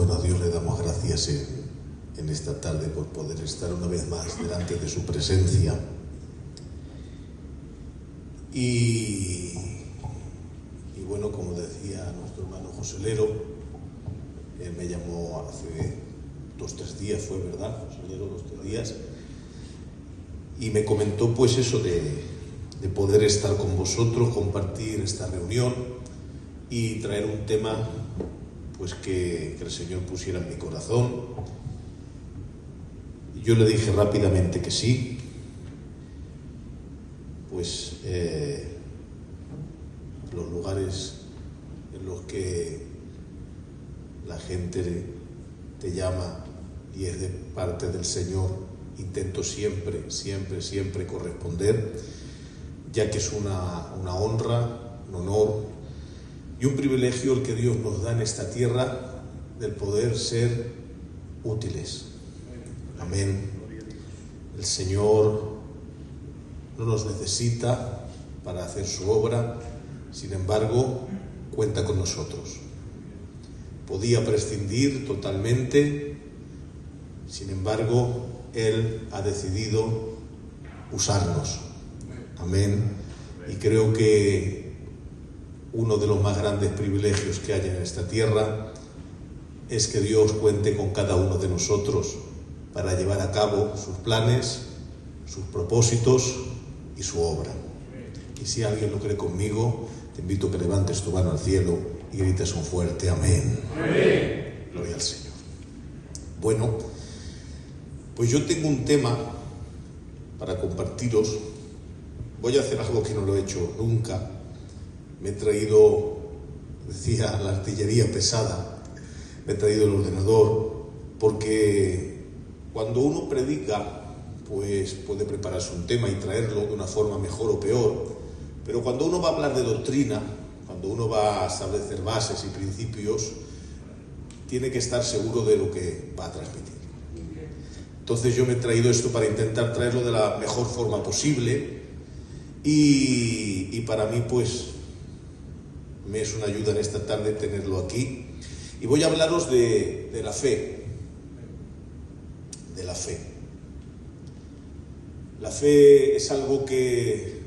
Bueno, a Dios le damos gracias en esta tarde por poder estar una vez más delante de su presencia. Y bueno, como decía nuestro hermano Joselero, él me llamó hace 2 o 3 días, fue verdad, Joselero, 2 o 3 días, y me comentó pues eso de poder estar con vosotros, compartir esta reunión y traer un tema pues que el Señor pusiera en mi corazón. Yo le dije rápidamente que sí. Pues los lugares en los que la gente te llama y es de parte del Señor, intento siempre corresponder, ya que es una honra, un honor y un privilegio el que Dios nos da en esta tierra del poder ser útiles. Amén. El Señor no nos necesita para hacer su obra, sin embargo, cuenta con nosotros. Podía prescindir totalmente, sin embargo, Él ha decidido usarnos. Amén. Y creo que uno de los más grandes privilegios que hay en esta tierra es que Dios cuente con cada uno de nosotros para llevar a cabo sus planes, sus propósitos y su obra. Y si alguien lo cree conmigo, te invito a que levantes tu mano al cielo y grites un fuerte amén. Amén. Gloria al Señor. Bueno, pues yo tengo un tema para compartiros. Voy a hacer algo que no lo he hecho nunca. Me he traído, decía, la artillería pesada, me he traído el ordenador, porque cuando uno predica, pues puede prepararse un tema y traerlo de una forma mejor o peor, pero cuando uno va a hablar de doctrina, cuando uno va a establecer bases y principios, tiene que estar seguro de lo que va a transmitir. Entonces yo me he traído esto para intentar traerlo de la mejor forma posible y para mí pues me es una ayuda en esta tarde tenerlo aquí. Y voy a hablaros de la fe. De la fe. La fe es algo que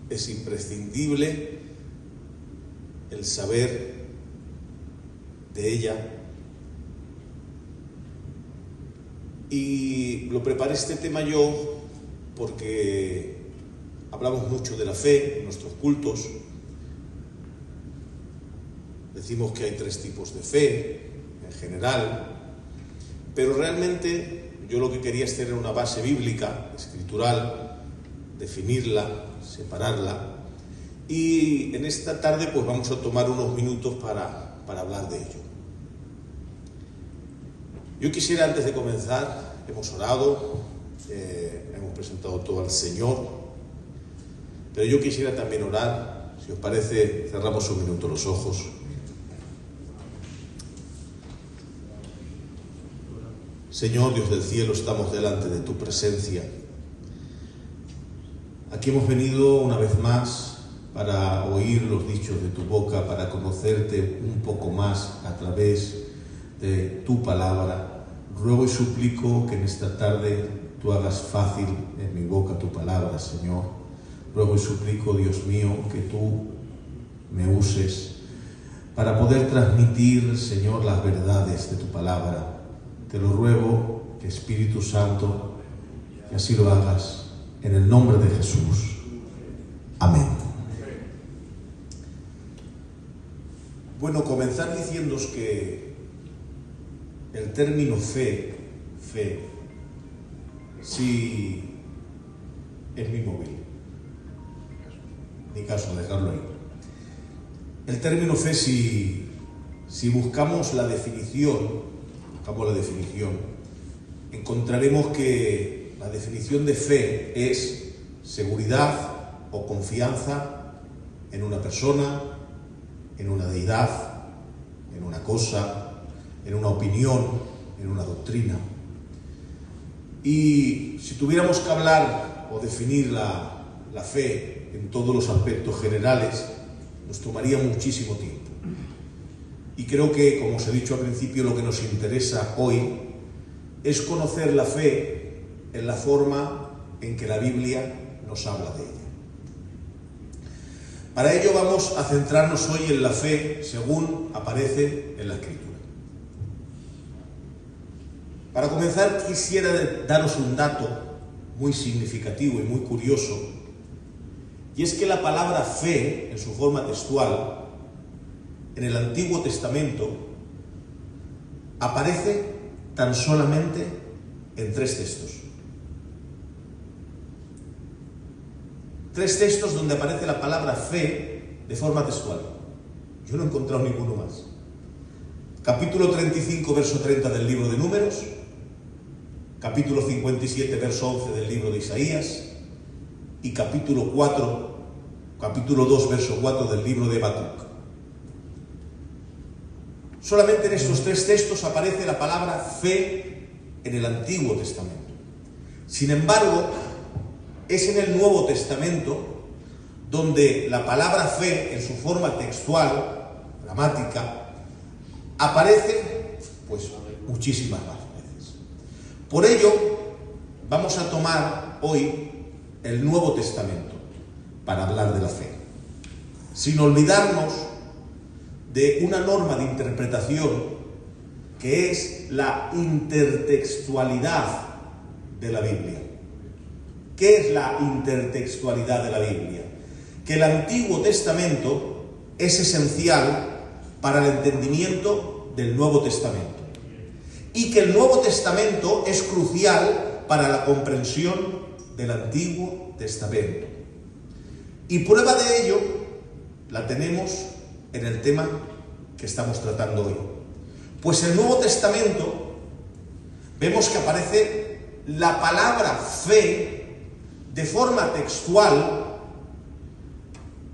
es imprescindible, el saber de ella. Y lo preparé este tema yo porque hablamos mucho de la fe en nuestros cultos. Decimos que hay 3 tipos de fe en general, pero realmente yo lo que quería es tener una base bíblica, escritural, definirla, separarla, y en esta tarde pues vamos a tomar unos minutos para hablar de ello. Yo quisiera, antes de comenzar, hemos orado, hemos presentado todo al Señor, pero yo quisiera también orar. Si os parece, cerramos un minuto los ojos. Señor, Dios del cielo, estamos delante de tu presencia. Aquí hemos venido una vez más para oír los dichos de tu boca, para conocerte un poco más a través de tu palabra. Ruego y suplico que en esta tarde tú hagas fácil en mi boca tu palabra, Señor. Ruego y suplico, Dios mío, que tú me uses para poder transmitir, Señor, las verdades de tu palabra. Te lo ruego, que Espíritu Santo, que así lo hagas, en el nombre de Jesús. Amén. Bueno, comenzar diciéndoos que el término fe, sí, es mi móvil. Ni caso, dejarlo ahí. El término fe, si buscamos la definición, encontraremos que la definición de fe es seguridad o confianza en una persona, en una deidad, en una cosa, en una opinión, en una doctrina. Y si tuviéramos que hablar o definir la fe en todos los aspectos generales, nos tomaría muchísimo tiempo. Y creo que, como os he dicho al principio, lo que nos interesa hoy es conocer la fe en la forma en que la Biblia nos habla de ella. Para ello vamos a centrarnos hoy en la fe según aparece en la Escritura. Para comenzar, quisiera daros un dato muy significativo y muy curioso, y es que la palabra fe, en su forma textual, en el Antiguo Testamento, aparece tan solamente en 3 textos. 3 textos donde aparece la palabra fe de forma textual. Yo no he encontrado ninguno más. Capítulo 35, verso 30 del libro de Números, capítulo 57, verso 11 del libro de Isaías, y capítulo 2, verso 4 del libro de Habacuc. Solamente en estos 3 textos aparece la palabra fe en el Antiguo Testamento. Sin embargo, es en el Nuevo Testamento donde la palabra fe, en su forma textual, gramática, aparece pues muchísimas más veces. Por ello, vamos a tomar hoy el Nuevo Testamento para hablar de la fe, sin olvidarnos de una norma de interpretación que es la intertextualidad de la Biblia. ¿Qué es la intertextualidad de la Biblia? Que el Antiguo Testamento es esencial para el entendimiento del Nuevo Testamento y que el Nuevo Testamento es crucial para la comprensión del Antiguo Testamento. Y prueba de ello la tenemos en el tema que estamos tratando hoy. Pues en el Nuevo Testamento vemos que aparece la palabra fe de forma textual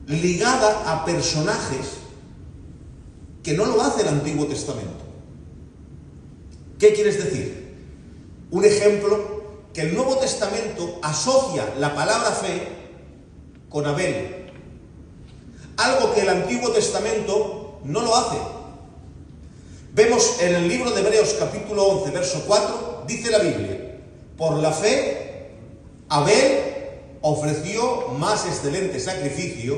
ligada a personajes que no lo hace el Antiguo Testamento. ¿Qué quieres decir? Un ejemplo, que el Nuevo Testamento asocia la palabra fe con Abel, algo que el Antiguo Testamento no lo hace. Vemos en el libro de Hebreos capítulo 11, verso 4, dice la Biblia: por la fe, Abel ofreció más excelente sacrificio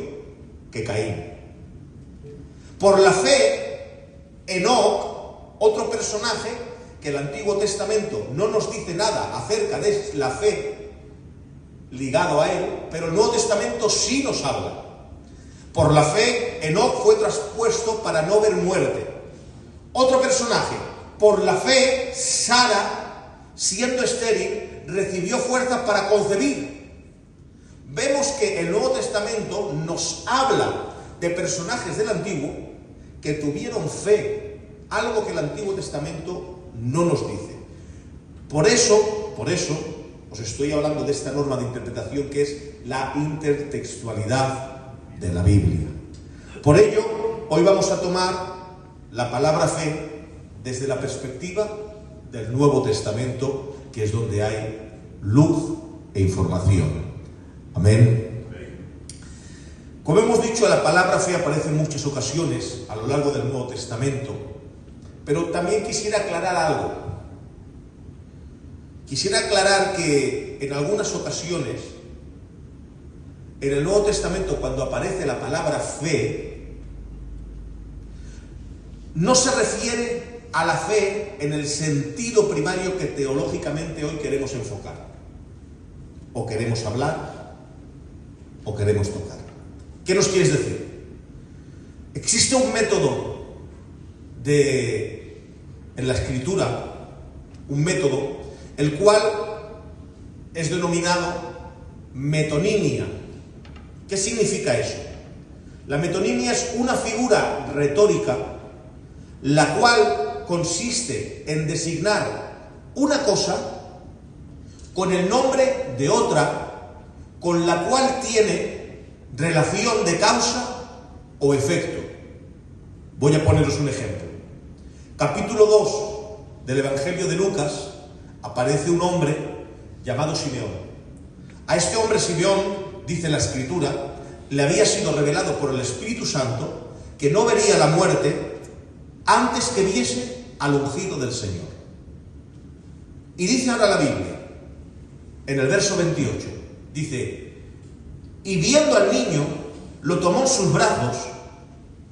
que Caín. Por la fe, Enoc, otro personaje que el Antiguo Testamento no nos dice nada acerca de la fe ligado a él, pero el Nuevo Testamento sí nos habla. Por la fe, Enoc fue traspuesto para no ver muerte. Otro personaje, por la fe, Sara, siendo estéril, recibió fuerzas para concebir. Vemos que el Nuevo Testamento nos habla de personajes del Antiguo que tuvieron fe, algo que el Antiguo Testamento no nos dice. Por eso, os estoy hablando de esta norma de interpretación que es la intertextualidad de la Biblia. Por ello, hoy vamos a tomar la palabra fe desde la perspectiva del Nuevo Testamento, que es donde hay luz e información. Amén. Como hemos dicho, la palabra fe aparece en muchas ocasiones a lo largo del Nuevo Testamento, pero también quisiera aclarar algo. Quisiera aclarar que en algunas ocasiones, en el Nuevo Testamento, cuando aparece la palabra fe, no se refiere a la fe en el sentido primario que teológicamente hoy queremos enfocar, o queremos hablar, o queremos tocar. ¿Qué nos quieres decir? Existe un método en la Escritura, un método, el cual es denominado metonimia. ¿Qué significa eso? La metonimia es una figura retórica, la cual consiste en designar una cosa con el nombre de otra, con la cual tiene relación de causa o efecto. Voy a poneros un ejemplo. Capítulo 2 del Evangelio de Lucas aparece un hombre llamado Simeón. A este hombre Simeón, dice la Escritura, le había sido revelado por el Espíritu Santo que no vería la muerte antes que viese al ungido del Señor. Y dice ahora la Biblia, en el verso 28, dice, y viendo al niño, lo tomó en sus brazos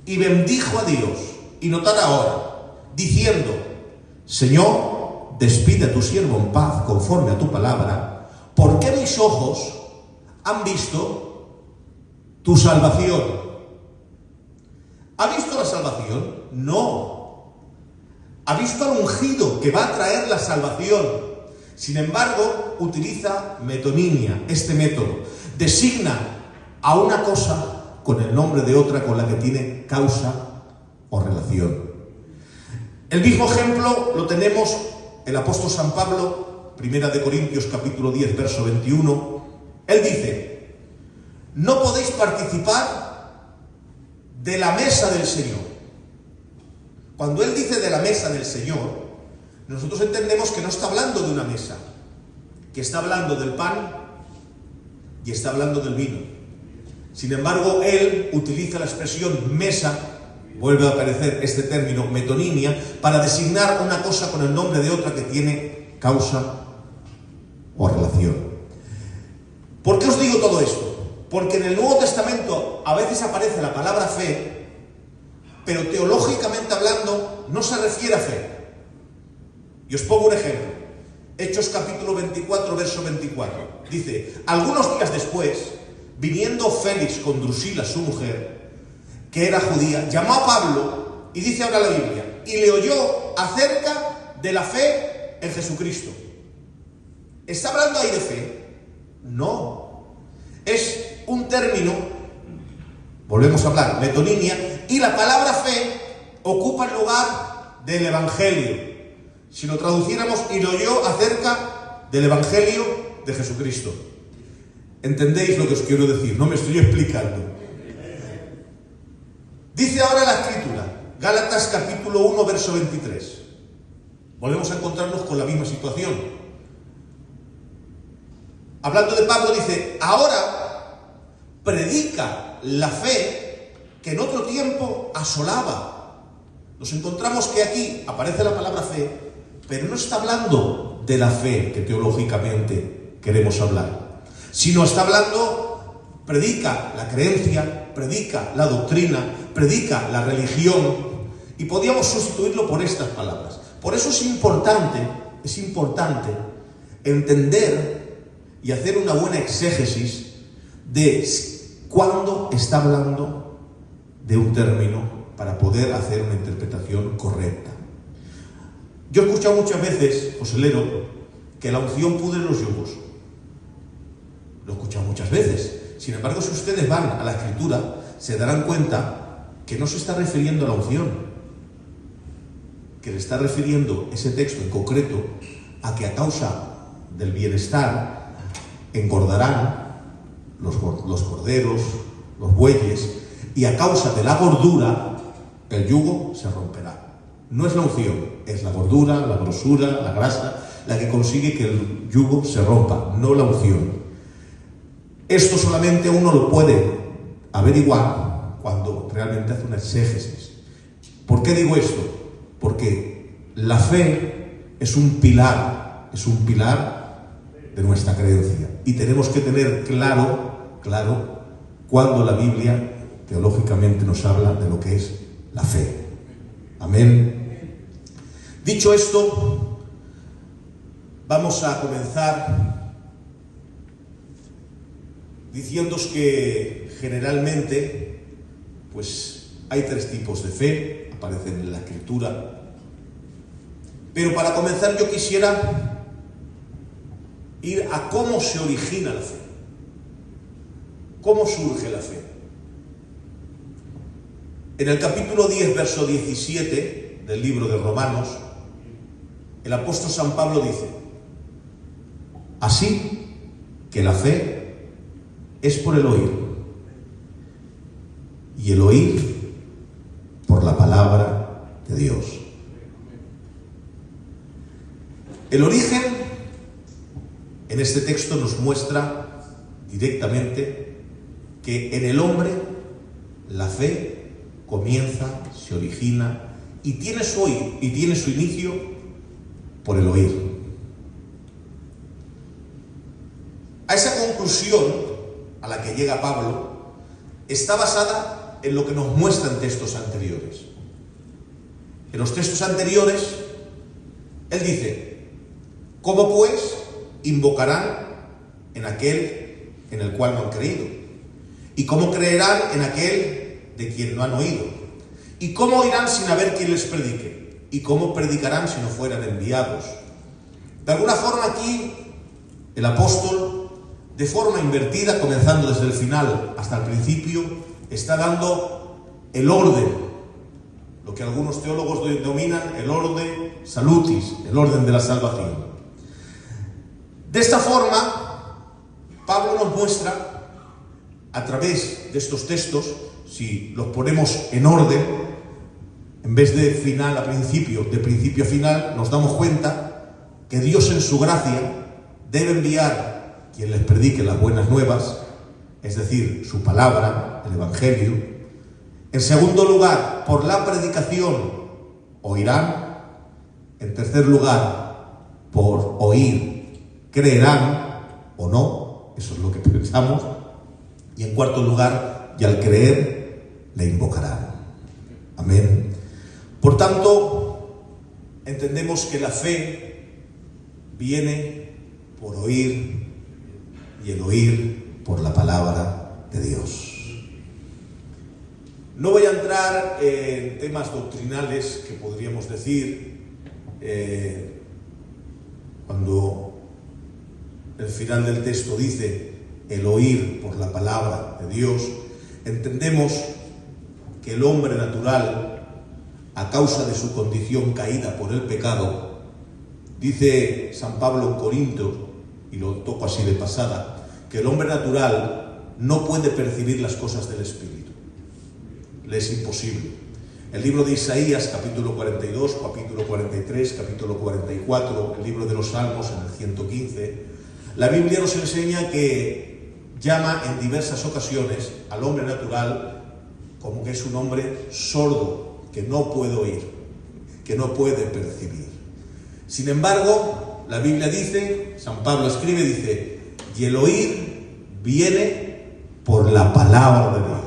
y bendijo a Dios. Y notad ahora, diciendo, Señor, despide a tu siervo en paz conforme a tu palabra, porque mis ojos han visto tu salvación. ¿Ha visto la salvación? No. Ha visto al ungido que va a traer la salvación. Sin embargo, utiliza metonimia, este método. Designa a una cosa con el nombre de otra con la que tiene causa o relación. El mismo ejemplo lo tenemos el apóstol San Pablo, 1 Corintios capítulo 10, verso 21. Él dice, no podéis participar de la mesa del Señor. Cuando él dice de la mesa del Señor, nosotros entendemos que no está hablando de una mesa, que está hablando del pan y está hablando del vino. Sin embargo, él utiliza la expresión mesa, vuelve a aparecer este término, metonimia, para designar una cosa con el nombre de otra que tiene causa o relación. ¿Por qué os digo todo esto? Porque en el Nuevo Testamento a veces aparece la palabra fe, pero teológicamente hablando no se refiere a fe. Y os pongo un ejemplo. Hechos capítulo 24, verso 24. Dice, algunos días después, viniendo Félix con Drusila, su mujer, que era judía, llamó a Pablo, y dice ahora la Biblia, y le oyó acerca de la fe en Jesucristo. ¿Está hablando ahí de fe? No. Es un término, volvemos a hablar, metonimia, y la palabra fe ocupa el lugar del Evangelio. Si lo traduciéramos, y lo oyó acerca del Evangelio de Jesucristo. ¿Entendéis lo que os quiero decir? No me estoy explicando. Dice ahora la Escritura, Gálatas capítulo 1, verso 23. Volvemos a encontrarnos con la misma situación. Hablando de Pablo, dice, ahora predica la fe que en otro tiempo asolaba. Nos encontramos que aquí aparece la palabra fe, pero no está hablando de la fe que teológicamente queremos hablar, sino está hablando, predica la creencia, predica la doctrina, predica la religión, y podíamos sustituirlo por estas palabras. Por eso es importante entender y hacer una buena exégesis de cuándo está hablando de un término para poder hacer una interpretación correcta. Yo he escuchado muchas veces, Joselero, que la unción pudre los yugos. Lo he escuchado muchas veces. Sin embargo, si ustedes van a la Escritura, se darán cuenta que no se está refiriendo a la unción, que le está refiriendo ese texto en concreto a que a causa del bienestar engordarán los corderos, los bueyes, y a causa de la gordura el yugo se romperá. No es la unción, es la gordura, la grosura, la grasa, la que consigue que el yugo se rompa, no la unción. Esto solamente uno lo puede averiguar cuando realmente hace una exégesis. ¿Por qué digo esto? Porque la fe es un pilar de nuestra creencia. Y tenemos que tener claro cuando la Biblia teológicamente nos habla de lo que es la fe. Amén. Dicho esto, vamos a comenzar diciéndoos que generalmente pues hay tres tipos de fe, aparecen en la Escritura. Pero para comenzar yo quisiera ir a cómo se origina la fe. ¿Cómo surge la fe? En el capítulo 10, verso 17 del libro de Romanos, el apóstol San Pablo dice, así que la fe es por el oír, y el oír por la palabra de Dios. El origen en este texto nos muestra directamente que en el hombre la fe comienza, se origina y tiene su inicio por el oír. A esa conclusión a la que llega Pablo está basada en lo que nos muestran textos anteriores. En los textos anteriores, él dice: ¿cómo pues invocarán en aquel en el cual no han creído? ¿Y cómo creerán en aquel de quien no han oído? ¿Y cómo oirán sin haber quien les predique? ¿Y cómo predicarán si no fueran enviados? De alguna forma aquí el apóstol, de forma invertida, comenzando desde el final hasta el principio, está dando el orden, lo que algunos teólogos denominan el orden salutis, el orden de la salvación. De esta forma, Pablo nos muestra, a través de estos textos, si los ponemos en orden, en vez de final a principio, de principio a final, nos damos cuenta que Dios en su gracia debe enviar quien les predique las buenas nuevas, es decir, su palabra, el Evangelio. En segundo lugar, por la predicación oirán. En tercer lugar, por oír creerán o no, eso es lo que pensamos. Y en cuarto lugar, y al creer, le invocarán. Amén. Por tanto, entendemos que la fe viene por oír y el oír por la palabra de Dios. No voy a entrar en temas doctrinales que podríamos decir cuando el final del texto dice el oír por la palabra de Dios. Entendemos que el hombre natural, a causa de su condición caída por el pecado, dice San Pablo en Corinto, y lo toco así de pasada, que el hombre natural no puede percibir las cosas del Espíritu. Le es imposible. El libro de Isaías, capítulo 42, capítulo 43, capítulo 44, el libro de los Salmos, en el 115, la Biblia nos enseña que llama en diversas ocasiones al hombre natural como que es un hombre sordo, que no puede oír, que no puede percibir. Sin embargo, la Biblia dice, San Pablo escribe, dice, y el oír viene por la palabra de Dios.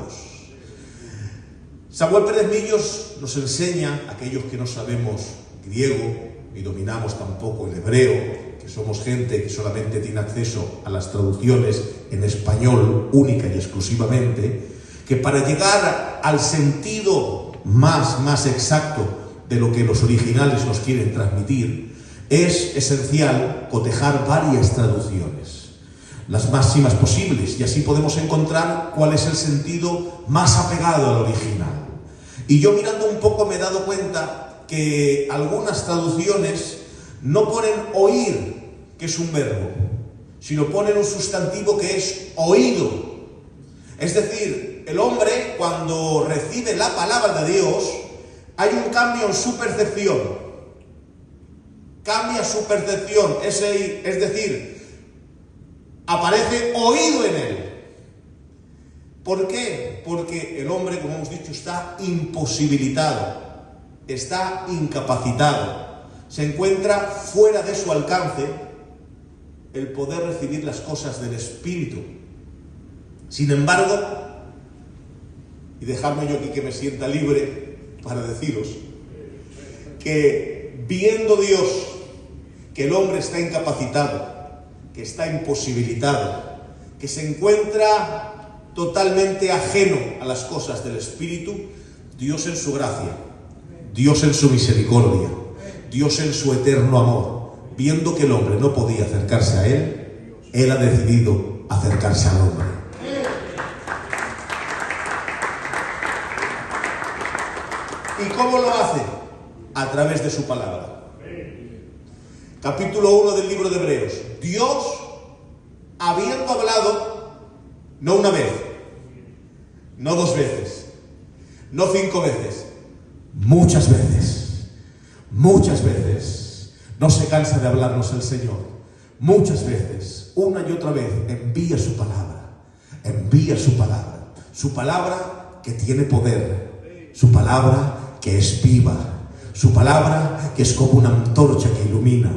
Samuel Pérez Millos nos enseña, aquellos que no sabemos griego ni dominamos tampoco el hebreo, que somos gente que solamente tiene acceso a las traducciones en español única y exclusivamente, que para llegar al sentido más exacto de lo que los originales nos quieren transmitir, es esencial cotejar varias traducciones, las máximas posibles, y así podemos encontrar cuál es el sentido más apegado al original. Y yo mirando un poco me he dado cuenta que algunas traducciones no ponen oír, que es un verbo, sino ponen un sustantivo que es oído. Es decir, el hombre cuando recibe la palabra de Dios, hay un cambio en su percepción. Cambia su percepción, es decir, aparece oído en él. ¿Por qué? Porque el hombre, como hemos dicho, está imposibilitado, está incapacitado, se encuentra fuera de su alcance el poder recibir las cosas del Espíritu. Sin embargo, y dejadme yo aquí que me sienta libre para deciros, que viendo Dios que el hombre está incapacitado, que está imposibilitado, que se encuentra totalmente ajeno a las cosas del Espíritu, Dios en su gracia, Dios en su misericordia, Dios en su eterno amor, viendo que el hombre no podía acercarse a Él ha decidido acercarse al hombre. ¿Y cómo lo hace? A través de su palabra. Capítulo 1 del libro de Hebreos. Dios, habiendo hablado, no una vez, no dos veces, no 5 veces, muchas veces, no se cansa de hablarnos el Señor. Muchas veces, una y otra vez, envía su palabra que tiene poder, su palabra que es viva, Su palabra que es como una antorcha que ilumina.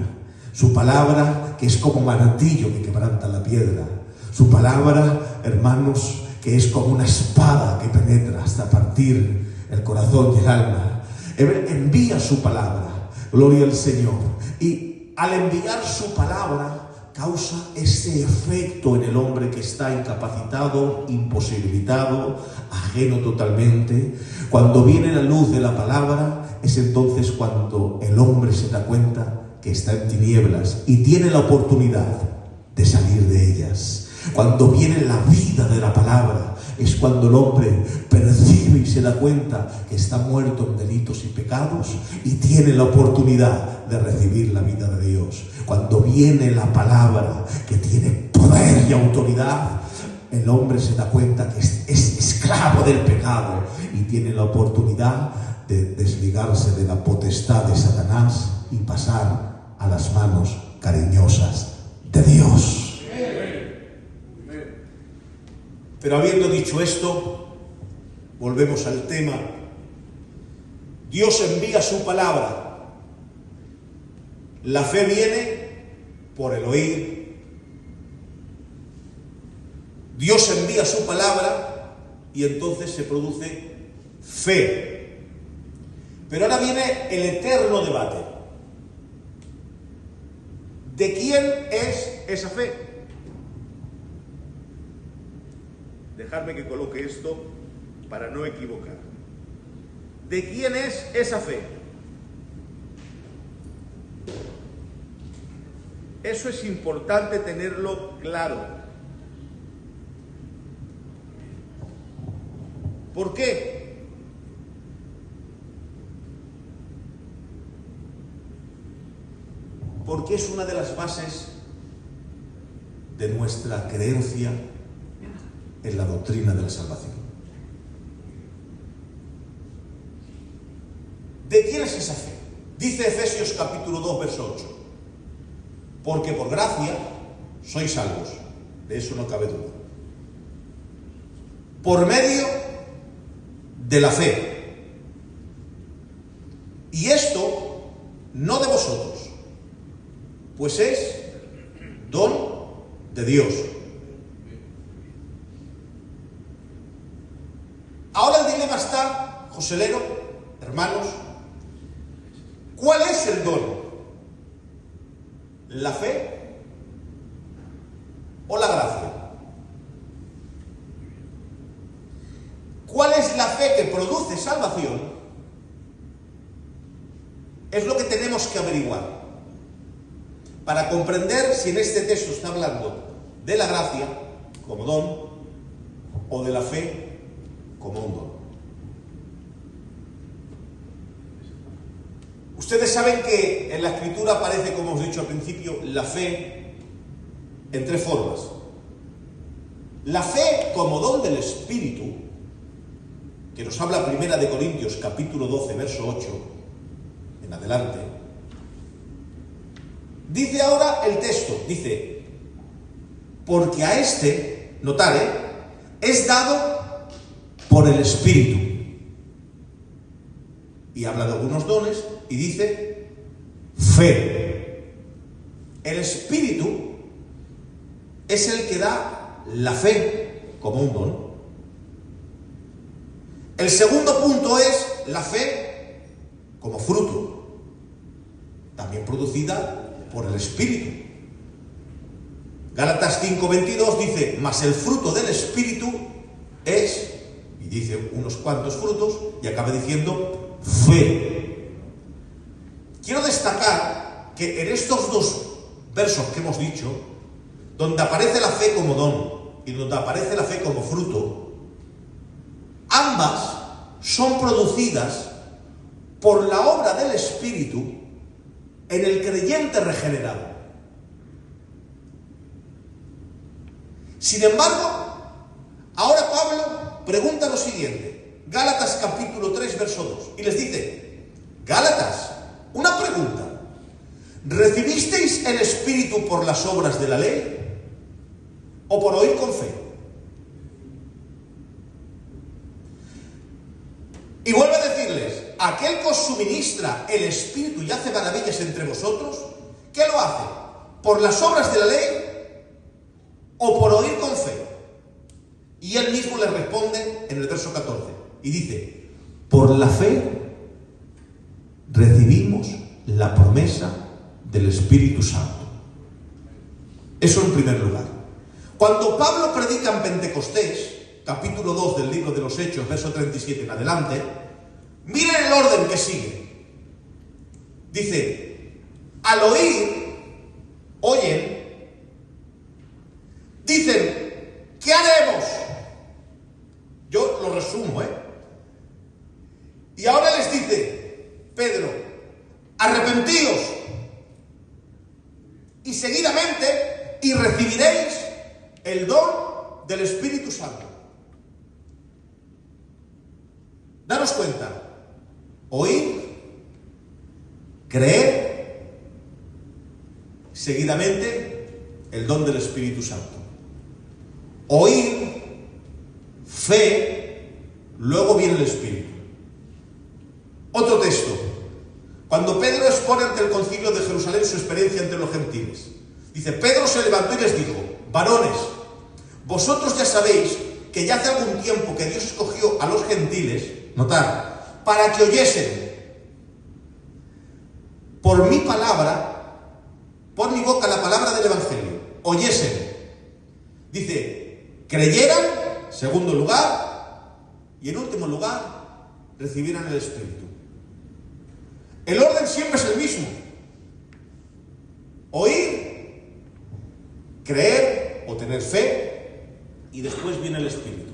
Su palabra que es como un martillo que quebranta la piedra. Su palabra, hermanos, que es como una espada que penetra hasta partir el corazón y el alma. Envía su palabra, gloria al Señor. Y al enviar su palabra, causa ese efecto en el hombre que está incapacitado, imposibilitado, ajeno totalmente. Cuando viene la luz de la palabra, es entonces cuando el hombre se da cuenta que está en tinieblas y tiene la oportunidad de salir de ellas. Cuando viene la vida de la palabra, es cuando el hombre percibe y se da cuenta que está muerto en delitos y pecados y tiene la oportunidad de recibir la vida de Dios. Cuando viene la palabra que tiene poder y autoridad, el hombre se da cuenta que es esclavo del pecado y tiene la oportunidad de desligarse de la potestad de Satanás y pasar a las manos cariñosas de Dios. Pero habiendo dicho esto, volvemos al tema. Dios envía su palabra. La fe viene por el oír. Dios envía su palabra y entonces se produce fe. Pero ahora viene el eterno debate. ¿De quién es esa fe? Dejadme que coloque esto para no equivocar. ¿De quién es esa fe? Eso es importante tenerlo claro. ¿Por qué? Porque es una de las bases de nuestra creencia en la doctrina de la salvación. ¿De quién es esa fe? Dice Efesios capítulo 2, verso 8. Porque por gracia sois salvos. De eso no cabe duda. Por medio de la fe. Y esto no de vosotros, pues es don de Dios. Ahora el dilema está, Joselero, hermanos, ¿cuál es el don? ¿La fe o la gracia? ¿Cuál es la fe que produce salvación? Es lo que tenemos que averiguar para comprender si en este texto está hablando de la gracia como don o de la fe como un don. Ustedes saben que en la Escritura aparece, como hemos dicho al principio, la fe en tres formas. La fe como don del Espíritu, que nos habla 1 de Corintios capítulo 12, verso 8, en adelante. Dice ahora el texto, dice, porque a este, notare, es dado por el Espíritu. Y habla de algunos dones y dice fe. El Espíritu es el que da la fe como un don. El segundo punto es la fe como fruto, también producida por el Espíritu. Gálatas 5:22 dice, mas el fruto del Espíritu es, y dice unos cuantos frutos, y acaba diciendo fe. Quiero destacar que en estos dos versos que hemos dicho, donde aparece la fe como don y donde aparece la fe como fruto, ambas son producidas por la obra del Espíritu en el creyente regenerado. Sin embargo, ahora Pablo pregunta lo siguiente, Gálatas capítulo 3, verso 2, y les dice, Gálatas, una pregunta, ¿recibisteis el Espíritu por las obras de la ley o por oír con fe? Y vuelve a decirles, aquel que os suministra el Espíritu y hace maravillas entre vosotros, ¿qué lo hace? ¿Por las obras de la ley o por oír con fe? Y él mismo le responde en el verso 14 y dice: por la fe recibimos la promesa del Espíritu Santo. Eso en primer lugar. Cuando Pablo predica en Pentecostés, capítulo 2 del libro de los Hechos, verso 37 en adelante, miren el orden que sigue. Dice: al oír, oyen, dicen, ¿qué haremos? Yo lo resumo, Y ahora les dice Pedro: arrepentíos y seguidamente y recibiréis el don del Espíritu Santo. Daros cuenta: oír, creer, seguidamente el don del Espíritu Santo. Oír, fe, luego viene el Espíritu. Otro texto. Cuando Pedro expone ante el concilio de Jerusalén su experiencia entre los gentiles, dice: Pedro se levantó y les dijo: varones, vosotros ya sabéis que ya hace algún tiempo que Dios escogió a los gentiles, notad, para que oyesen por mi palabra, por mi boca, la palabra del Evangelio. Oyesen. Dice: creyeran, segundo lugar, y en último lugar, recibieran el Espíritu. El orden siempre es el mismo: oír, creer o tener fe, y después viene el Espíritu.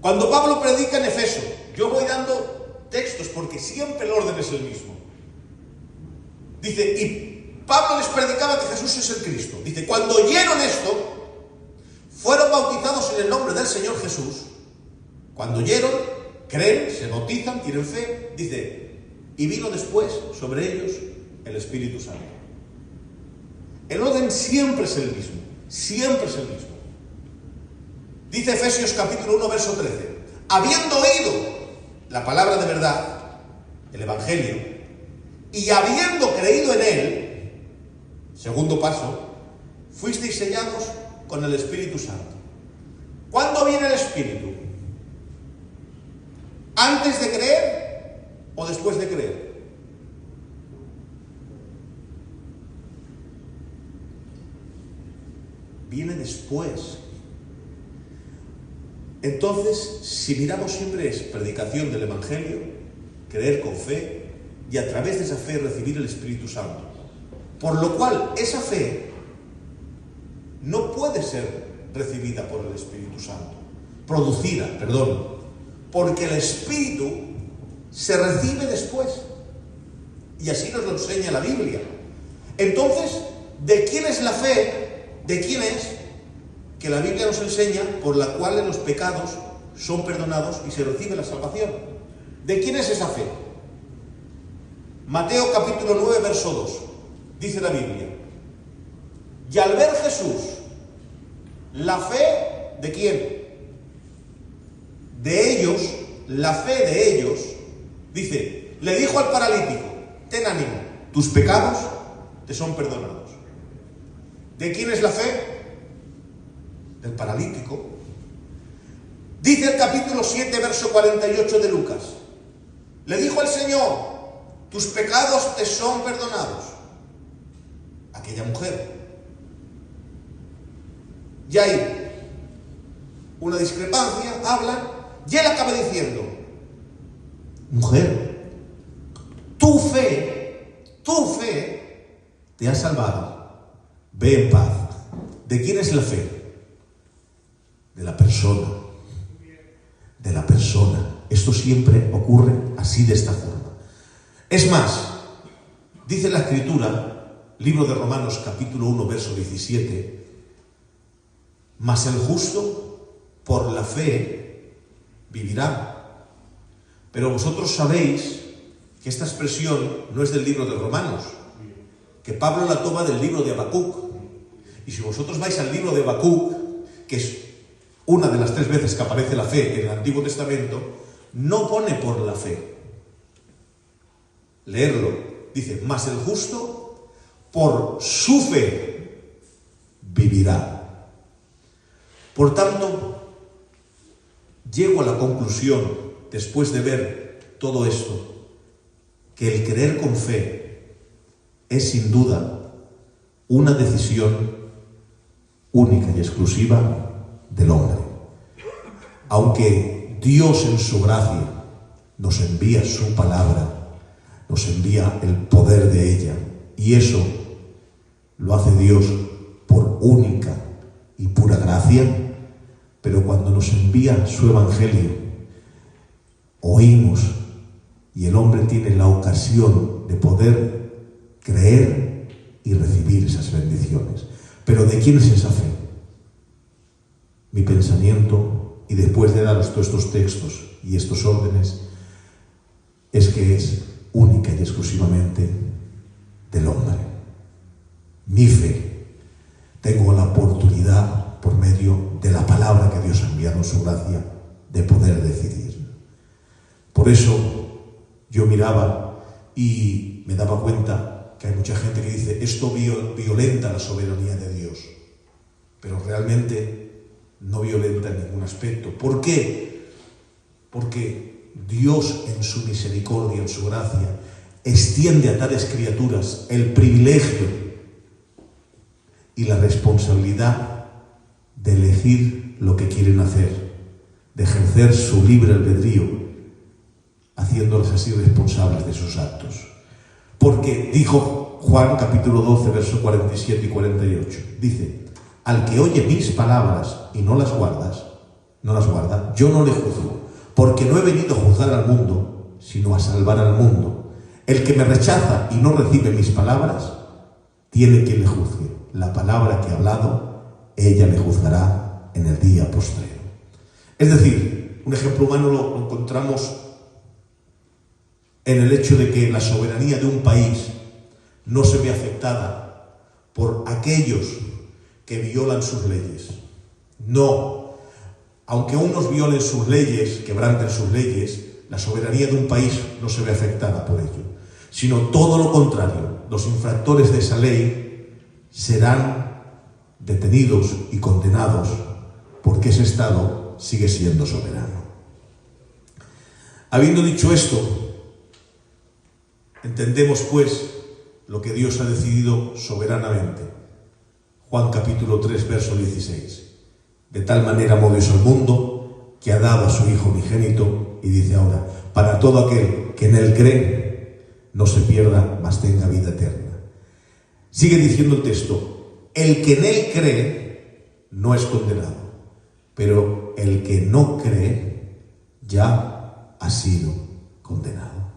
Cuando Pablo predica en Efeso, yo voy dando textos porque siempre el orden es el mismo. Dice: y Pablo les predicaba que Jesús es el Cristo. Dice: cuando oyeron esto, fueron bautizados en el nombre del Señor Jesús. Cuando oyeron, creen, se bautizan, tienen fe. Dice: y vino después sobre ellos el Espíritu Santo. El orden siempre es el mismo. Siempre es el mismo. Dice Efesios capítulo 1, verso 13: habiendo oído la palabra de verdad, el Evangelio, y habiendo creído en él, segundo paso, fuisteis sellados con el Espíritu Santo. ¿Cuándo viene el Espíritu? ¿Antes de creer o después de creer? Viene después. Entonces, si miramos, siempre es predicación del Evangelio, creer con fe y a través de esa fe recibir el Espíritu Santo. Por lo cual, esa fe no puede ser recibida por el Espíritu Santo, porque el Espíritu se recibe después. Y así nos lo enseña la Biblia. Entonces, ¿de quién es la fe? ¿De quién es? Que la Biblia nos enseña por la cual los pecados son perdonados y se recibe la salvación. ¿De quién es esa fe? Mateo capítulo 9, verso 2. Dice la Biblia: y al ver Jesús la fe ¿de quién? De ellos, la fe de ellos, dice, le dijo al paralítico: ten ánimo, tus pecados te son perdonados. ¿De quién es la fe? Del paralítico. Dice el capítulo 7, verso 48 de Lucas: le dijo el Señor: tus pecados te son perdonados. Aquella mujer. Y hay una discrepancia, hablan, y él acaba diciendo: mujer, tu fe te ha salvado. Ve en paz. ¿De quién es la fe? De la persona. De la persona. Esto siempre ocurre así, de esta forma. Es más, dice la Escritura, libro de Romanos capítulo 1, verso 17: mas el justo por la fe vivirá. Pero vosotros sabéis que esta expresión no es del libro de Romanos, que Pablo la toma del libro de Habacuc. Y si vosotros vais al libro de Habacuc, que es una de las 3 veces que aparece la fe en el Antiguo Testamento, no pone por la fe. Leerlo, dice, mas el justo por su fe vivirá. Por tanto, llego a la conclusión, después de ver todo esto, que el creer con fe es sin duda una decisión única y exclusiva del hombre. Aunque Dios en su gracia nos envía su palabra, nos envía el poder de ella, y eso lo hace Dios por única y pura gracia, pero cuando nos envía su evangelio, oímos y el hombre tiene la ocasión de poder creer y recibir esas bendiciones. Pero ¿de quién es esa fe? Mi pensamiento, y después de daros todos estos textos y estos órdenes, es que es única y exclusivamente del hombre. Mi fe, tengo la oportunidad, por medio de la palabra que Dios ha enviado en su gracia, de poder decidir. Por eso yo miraba y me daba cuenta que hay mucha gente que dice, esto violenta la soberanía de Dios, pero realmente no violenta en ningún aspecto. ¿Por qué? Porque Dios en su misericordia, en su gracia, extiende a tales criaturas el privilegio y la responsabilidad de elegir lo que quieren hacer, de ejercer su libre albedrío, haciéndoles así responsables de sus actos. Porque dijo Juan capítulo 12, versos 47 y 48, dice, al que oye mis palabras y no las guarda, yo no le juzgo, porque no he venido a juzgar al mundo, sino a salvar al mundo. El que me rechaza y no recibe mis palabras, tiene quien le juzgue. La palabra que he hablado, ella le juzgará en el día postrero. Es decir, un ejemplo humano lo encontramos en el hecho de que la soberanía de un país no se ve afectada por aquellos que violan sus leyes. No, aunque unos violen sus leyes, quebranten sus leyes, la soberanía de un país no se ve afectada por ello, sino todo lo contrario. Los infractores de esa ley serán detenidos y condenados porque ese Estado sigue siendo soberano. Habiendo dicho esto, entendemos pues lo que Dios ha decidido soberanamente. Juan capítulo 3, verso 16. De tal manera amó Dios al mundo que ha dado a su Hijo unigénito, y dice ahora, para todo aquel que en él cree, no se pierda, mas tenga vida eterna. Sigue diciendo el texto, el que en él cree no es condenado, pero el que no cree ya ha sido condenado.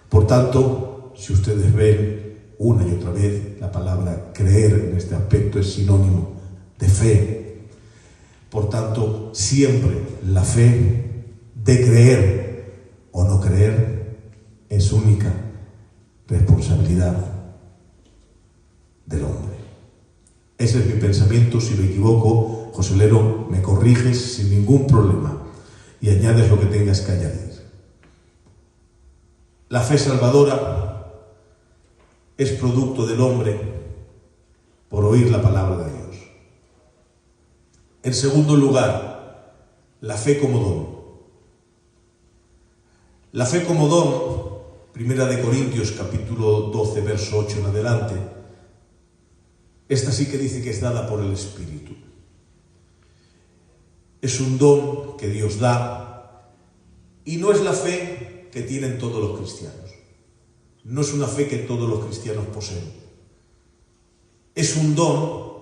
Por tanto, si ustedes ven una y otra vez, la palabra creer en este aspecto es sinónimo de fe. Por tanto, siempre la fe de creer o no creer es única responsabilidad del hombre. Ese es mi pensamiento. Si me equivoco, Joselero, me corriges sin ningún problema y añades lo que tengas que añadir. La fe salvadora es producto del hombre por oír la palabra de Dios. En segundo lugar, la fe como don. La fe como don, Primera de Corintios capítulo 12, verso 8 en adelante, esta sí que dice que es dada por el Espíritu. Es un don que Dios da y no es la fe que tienen todos los cristianos. No es una fe que todos los cristianos poseen. Es un don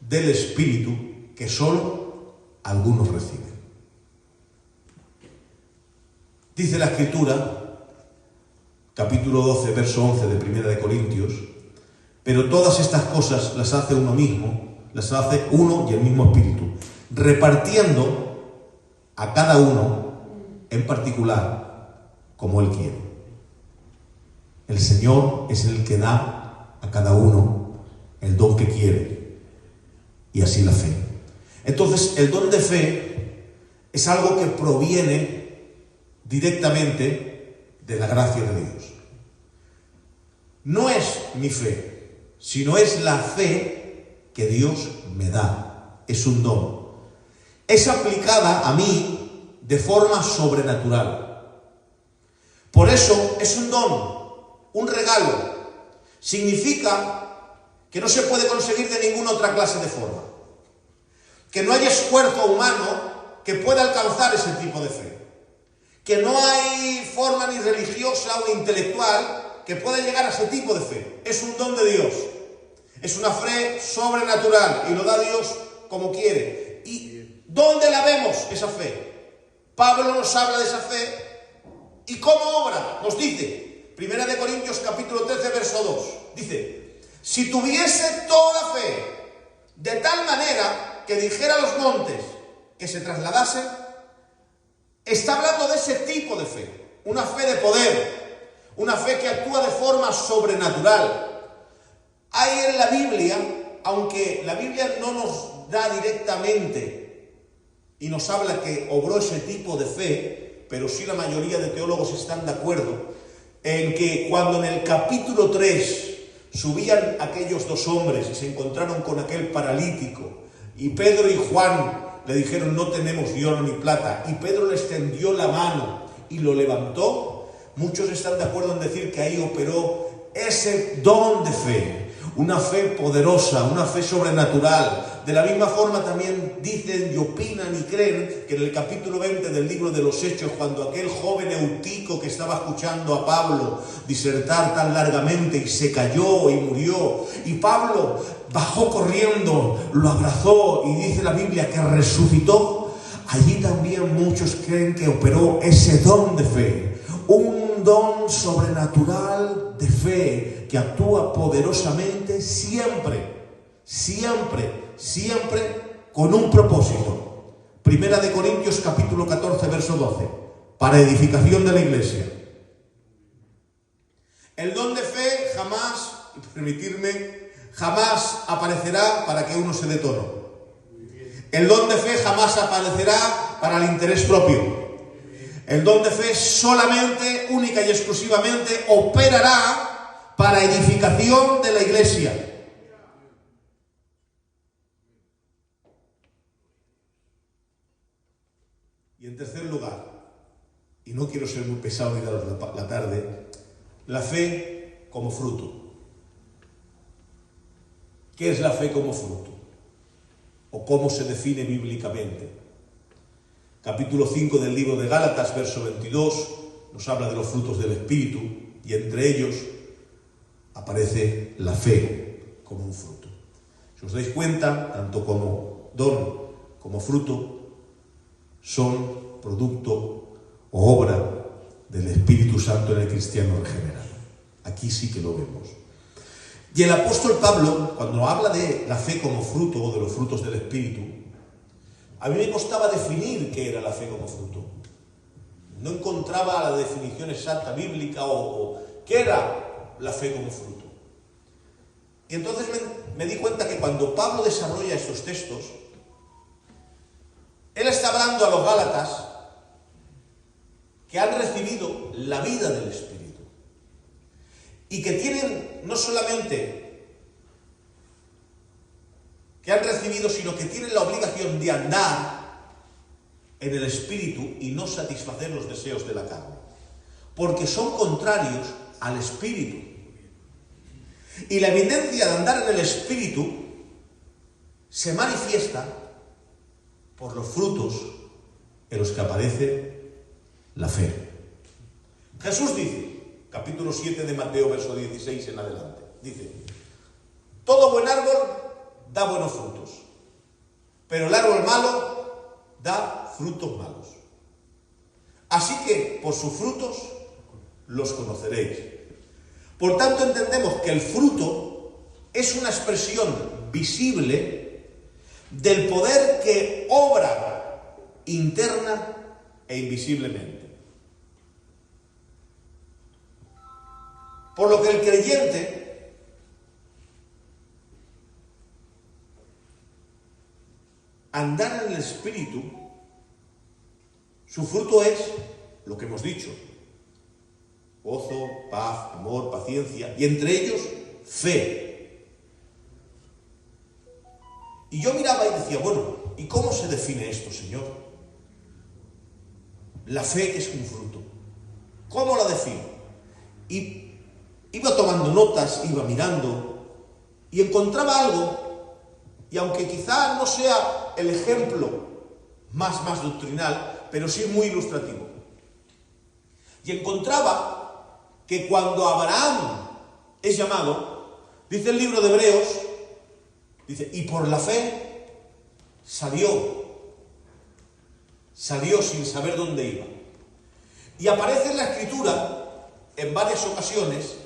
del Espíritu que solo algunos reciben. Dice la Escritura, capítulo 12, verso 11 de Primera de Corintios, pero todas estas cosas las hace uno mismo, las hace uno y el mismo Espíritu, repartiendo a cada uno en particular como Él quiere. El Señor es el que da a cada uno el don que quiere, y así la fe. Entonces, el don de fe es algo que proviene directamente de la gracia de Dios. No es mi fe, sino es la fe que Dios me da. Es un don. Es aplicada a mí de forma sobrenatural. Por eso es un don, un regalo. Significa que no se puede conseguir de ninguna otra clase de forma. Que no hay esfuerzo humano que pueda alcanzar ese tipo de fe. Que no hay forma ni religiosa o intelectual que pueda llegar a ese tipo de fe. Es un don de Dios. Es una fe sobrenatural y lo da Dios como quiere. ¿Y dónde la vemos esa fe? Pablo nos habla de esa fe y cómo obra. Nos dice, 1 Corintios capítulo 13, verso 2. Dice, si tuviese toda fe de tal manera que dijera a los montes que se trasladasen, está hablando de ese tipo de fe. Una fe de poder, una fe que actúa de forma sobrenatural. Hay en la Biblia, aunque la Biblia no nos da directamente y nos habla que obró ese tipo de fe, pero sí la mayoría de teólogos están de acuerdo en que cuando en el capítulo 3 subían aquellos dos hombres y se encontraron con aquel paralítico y Pedro y Juan le dijeron no tenemos oro ni plata y Pedro le extendió la mano y lo levantó, muchos están de acuerdo en decir que ahí operó ese don de fe. Una fe poderosa, una fe sobrenatural. De la misma forma también dicen y opinan y creen que en el capítulo 20 del libro de los Hechos, cuando aquel joven Eutico que estaba escuchando a Pablo disertar tan largamente y se cayó y murió, y Pablo bajó corriendo, lo abrazó y dice la Biblia que resucitó, allí también muchos creen que operó ese don de fe. Un don sobrenatural de fe que actúa poderosamente siempre con un propósito. 1 Corintios capítulo 14, verso 12, para edificación de la iglesia. El don de fe jamás aparecerá para que uno se dé tono. El don de fe jamás aparecerá para el interés propio. El don de fe solamente, única y exclusivamente, operará para edificación de la iglesia. Y en tercer lugar, y no quiero ser muy pesado ni daros la tarde, la fe como fruto. ¿Qué es la fe como fruto? ¿O cómo se define bíblicamente? Capítulo 5 del libro de Gálatas, verso 22, nos habla de los frutos del Espíritu y entre ellos aparece la fe como un fruto. Si os dais cuenta, tanto como don como fruto son producto o obra del Espíritu Santo en el cristiano regenerado. Aquí sí que lo vemos. Y el apóstol Pablo, cuando habla de la fe como fruto o de los frutos del Espíritu, a mí me costaba definir qué era la fe como fruto. No encontraba la definición exacta bíblica o qué era la fe como fruto. Y entonces me di cuenta que cuando Pablo desarrolla estos textos, él está hablando a los Gálatas que han recibido la vida del Espíritu y que tienen no solamente que han recibido, sino que tienen la obligación de andar en el Espíritu y no satisfacer los deseos de la carne, porque son contrarios al Espíritu. Y la evidencia de andar en el Espíritu se manifiesta por los frutos en los que aparece la fe. Jesús dice, capítulo 7 de Mateo, verso 16 en adelante, dice, todo buen árbol da buenos frutos, pero el árbol malo da frutos malos. Así que por sus frutos los conoceréis. Por tanto, entendemos que el fruto es una expresión visible del poder que obra interna e invisiblemente. Por lo que el creyente andar en el Espíritu, su fruto es lo que hemos dicho: gozo, paz, amor, paciencia, y entre ellos fe. Y yo miraba y decía, bueno, ¿y cómo se define esto, Señor? La fe, que es un fruto, ¿cómo la defino? Y iba tomando notas, iba mirando y encontraba algo, y aunque quizá no sea el ejemplo más doctrinal, pero sí muy ilustrativo. Y encontraba que cuando Abraham es llamado, dice el libro de Hebreos, dice, y por la fe salió sin saber dónde iba. Y aparece en la Escritura en varias ocasiones,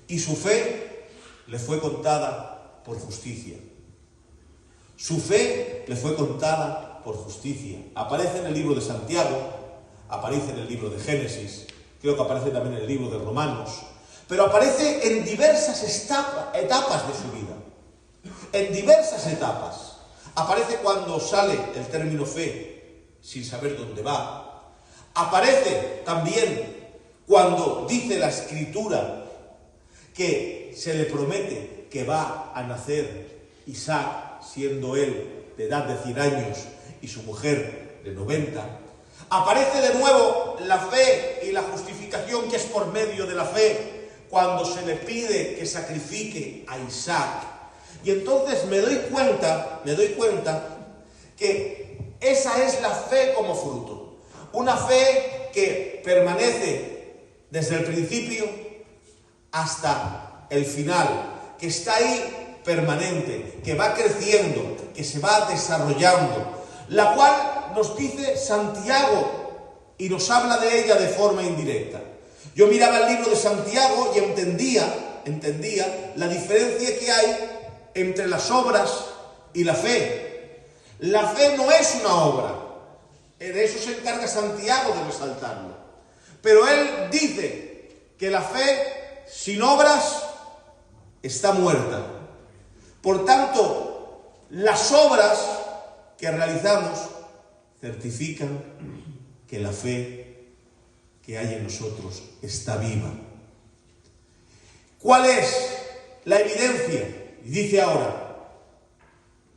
y su fe le fue contada por justicia. Su fe le fue contada por justicia. Aparece en el libro de Santiago, aparece en el libro de Génesis, creo que aparece también en el libro de Romanos, pero aparece en diversas etapas de su vida. En diversas etapas. Aparece cuando sale el término fe sin saber dónde va. Aparece también cuando dice la Escritura que se le promete que va a nacer Isaac, siendo él de edad de 100 años y su mujer de 90. Aparece de nuevo la fe y la justificación, que es por medio de la fe, cuando se le pide que sacrifique a Isaac. Y entonces me doy cuenta que esa es la fe como fruto. Una fe que permanece desde el principio hasta el final, que está ahí permanente, que va creciendo, que se va desarrollando, la cual nos dice Santiago y nos habla de ella de forma indirecta. Yo miraba el libro de Santiago y entendía la diferencia que hay entre las obras y la fe. La fe no es una obra, de eso se encarga Santiago de resaltarlo, pero él dice que la fe sin obras está muerta. Por tanto, las obras que realizamos certifican que la fe que hay en nosotros está viva. ¿Cuál es la evidencia? Y dice ahora,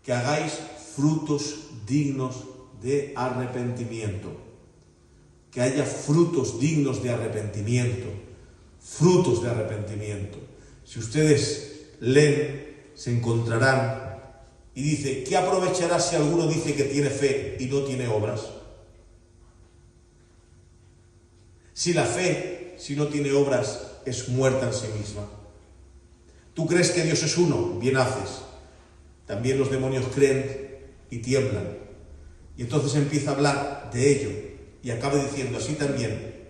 que hagáis frutos dignos de arrepentimiento. Que haya frutos dignos de arrepentimiento. Frutos de arrepentimiento. Si ustedes leen, se encontrarán, y dice, ¿qué aprovechará si alguno dice que tiene fe y no tiene obras? Si la fe, si no tiene obras, es muerta en sí misma. ¿Tú crees que Dios es uno? Bien haces. También los demonios creen y tiemblan. Y entonces empieza a hablar de ello y acaba diciendo, así también,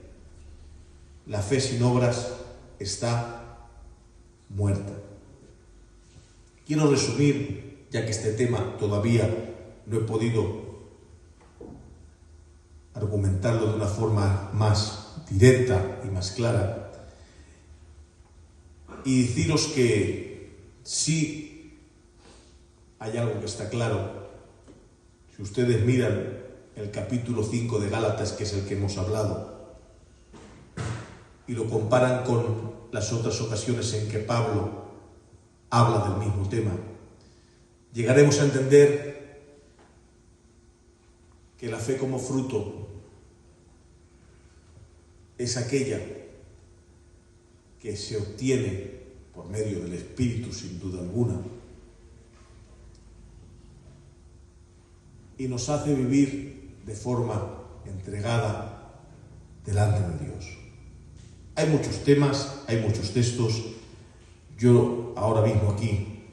la fe sin obras está muerta. Quiero resumir, ya que este tema todavía no he podido argumentarlo de una forma más directa y más clara, y deciros que sí hay algo que está claro. Si ustedes miran el capítulo 5 de Gálatas, que es el que hemos hablado, y lo comparan con las otras ocasiones en que Pablo habla del mismo tema, llegaremos a entender que la fe como fruto es aquella que se obtiene por medio del Espíritu, sin duda alguna, y nos hace vivir de forma entregada delante de Dios. Hay muchos temas, hay muchos textos. Yo ahora mismo aquí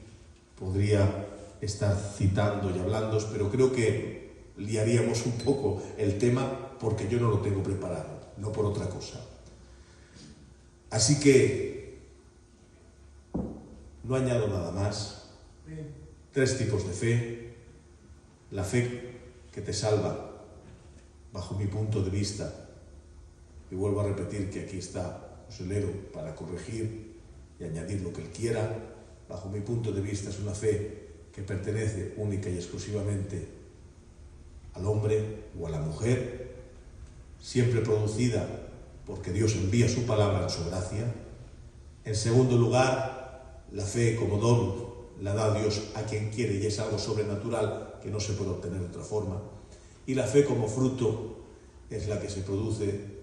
podría estar citando y hablando, pero creo que liaríamos un poco el tema porque yo no lo tengo preparado, no por otra cosa. Así que no añado nada más. 3 tipos de fe. La fe que te salva, bajo mi punto de vista, y vuelvo a repetir que aquí está Joselero para corregir y añadir lo que él quiera. Bajo mi punto de vista es una fe que pertenece única y exclusivamente al hombre o a la mujer, siempre producida porque Dios envía su palabra en su gracia. En segundo lugar, la fe como don la da Dios a quien quiere y es algo sobrenatural que no se puede obtener de otra forma. Y la fe como fruto es la que se produce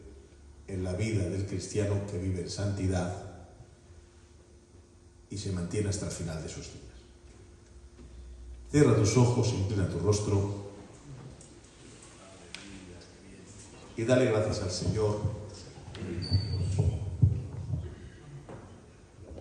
en la vida del cristiano que vive en santidad y se mantiene hasta el final de sus días. Cierra tus ojos, inclina tu rostro y dale gracias al Señor